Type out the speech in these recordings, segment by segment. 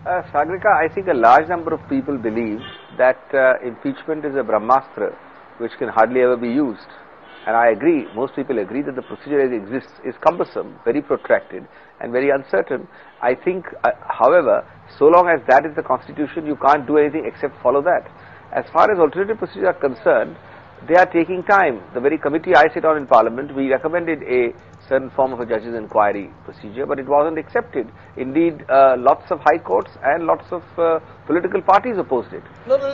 Sagarika, I think a large number of people believe that impeachment is a Brahmastra which can hardly ever be used. And I agree, most people agree that the procedure as it exists is cumbersome, very protracted and very uncertain. I think, however, so long as that is the constitution, you can't do anything except follow that. As far as alternative procedures are concerned, they are taking time. The very committee I sit on in Parliament, we recommended a certain form of a judge's inquiry procedure, but it wasn't accepted. Indeed, lots of high courts and lots of political parties opposed it.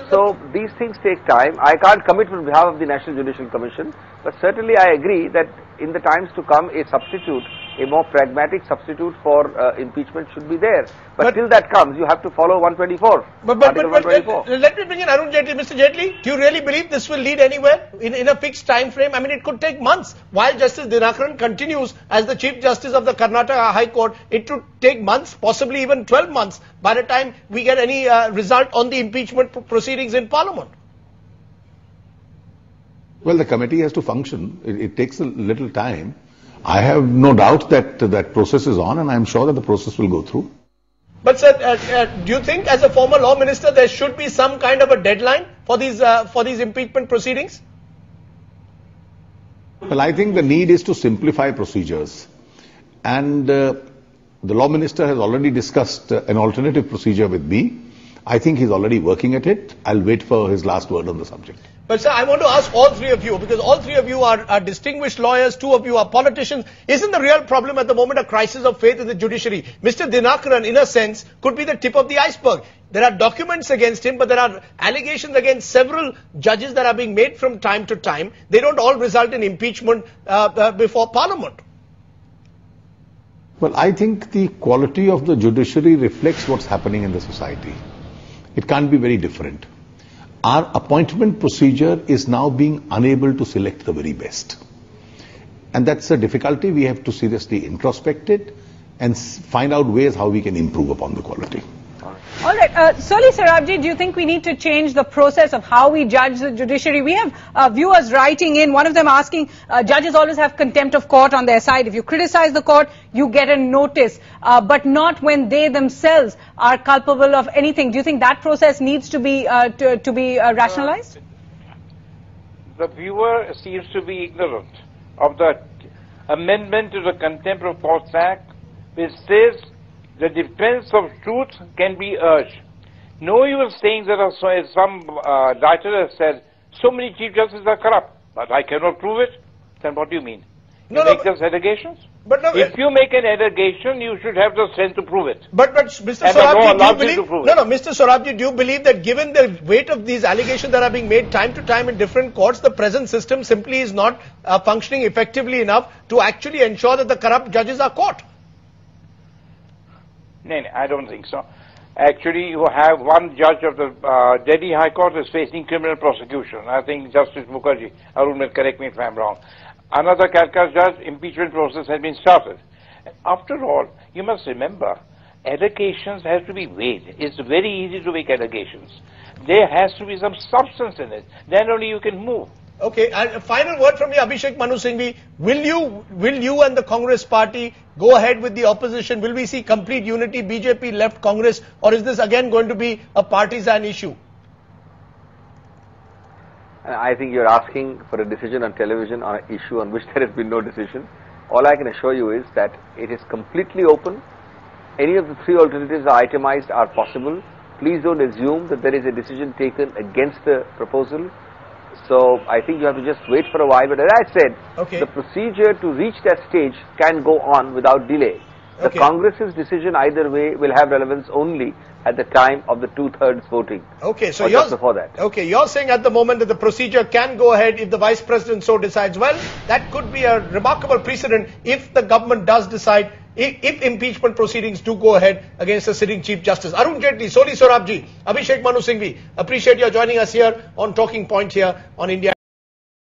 So these things take time. I can't commit on behalf of the National Judicial Commission, but certainly I agree that in the times to come, a substitute, a more pragmatic substitute for impeachment should be there. But till that comes, you have to follow 124. But let me bring in Arun Jaitley. Mr. Jaitley, do you really believe this will lead anywhere in a fixed time frame? I mean, it could take months. While Justice Dinakaran continues as the Chief Justice of the Karnataka High Court, it would take months, possibly even 12 months, by the time we get any result on the impeachment proceedings in Parliament. Well, the committee has to function. It takes a little time. I have no doubt that that process is on, and I'm sure that the process will go through. But sir, do you think as a former law minister there should be some kind of a deadline for these impeachment proceedings? Well, I think the need is to simplify procedures, and the law minister has already discussed an alternative procedure with me. I think he's already working at it. I'll wait for his last word on the subject. But sir, I want to ask all three of you, because all three of you are distinguished lawyers, two of you are politicians. Isn't the real problem at the moment a crisis of faith in the judiciary? Mr. Dinakaran, in a sense, could be the tip of the iceberg. There are documents against him, but there are allegations against several judges that are being made from time to time. They don't all result in impeachment before Parliament. Well, I think the quality of the judiciary reflects what's happening in the society. It can't be very different. Our appointment procedure is now being unable to select the very best. And that's a difficulty. We have to seriously introspect it and find out ways how we can improve upon the quality. All right. Soli Sorabji, do you think we need to change the process of how we judge the judiciary? We have viewers writing in, one of them asking, judges always have contempt of court on their side. If you criticize the court, you get a notice, but not when they themselves are culpable of anything. Do you think that process needs to be rationalized? The viewer seems to be ignorant of the amendment to the Contempt of Court Act, which says the defense of truth can be urged. No use saying that some writer has said, so many Chief Justices are corrupt, but I cannot prove it. Then what do you mean? You make those allegations? But no, if you make an allegation, you should have the strength to prove it. But Mr. Sorabji, do you believe? Mr. Sorabji, do you believe that given the weight of these allegations that are being made time to time in different courts, the present system simply is not functioning effectively enough to actually ensure that the corrupt judges are caught? No, I don't think so. Actually, you have one judge of the Delhi High Court is facing criminal prosecution. I think Justice Mukherjee, Arun will correct me if I'm wrong. Another Calcutta judge, impeachment process has been started. And after all, you must remember, allegations have to be weighed. It's very easy to make allegations. There has to be some substance in it. Then only you can move. Okay, and a final word from you, Abhishek Manu Singhvi. Will you and the Congress party go ahead with the opposition? Will we see complete unity, BJP left Congress, or is this again going to be a partisan issue? I think you're asking for a decision on television on an issue on which there has been no decision. All I can assure you is that it is completely open. Any of the three alternatives are itemized, are possible. Please don't assume that there is a decision taken against the proposal. So I think you have to just wait for a while. But as I said, the procedure to reach that stage can go on without delay. The Congress's decision either way will have relevance only at the time of the 2/3 voting. Okay, so just before that. Okay, you're saying at the moment that the procedure can go ahead if the Vice President so decides. Well, that could be a remarkable precedent if the government does decide, if impeachment proceedings do go ahead against the sitting Chief Justice. Arun Jaitley, Soli Sorabji, Abhishek Manu Singhvi, appreciate your joining us here on Talking Point here on India.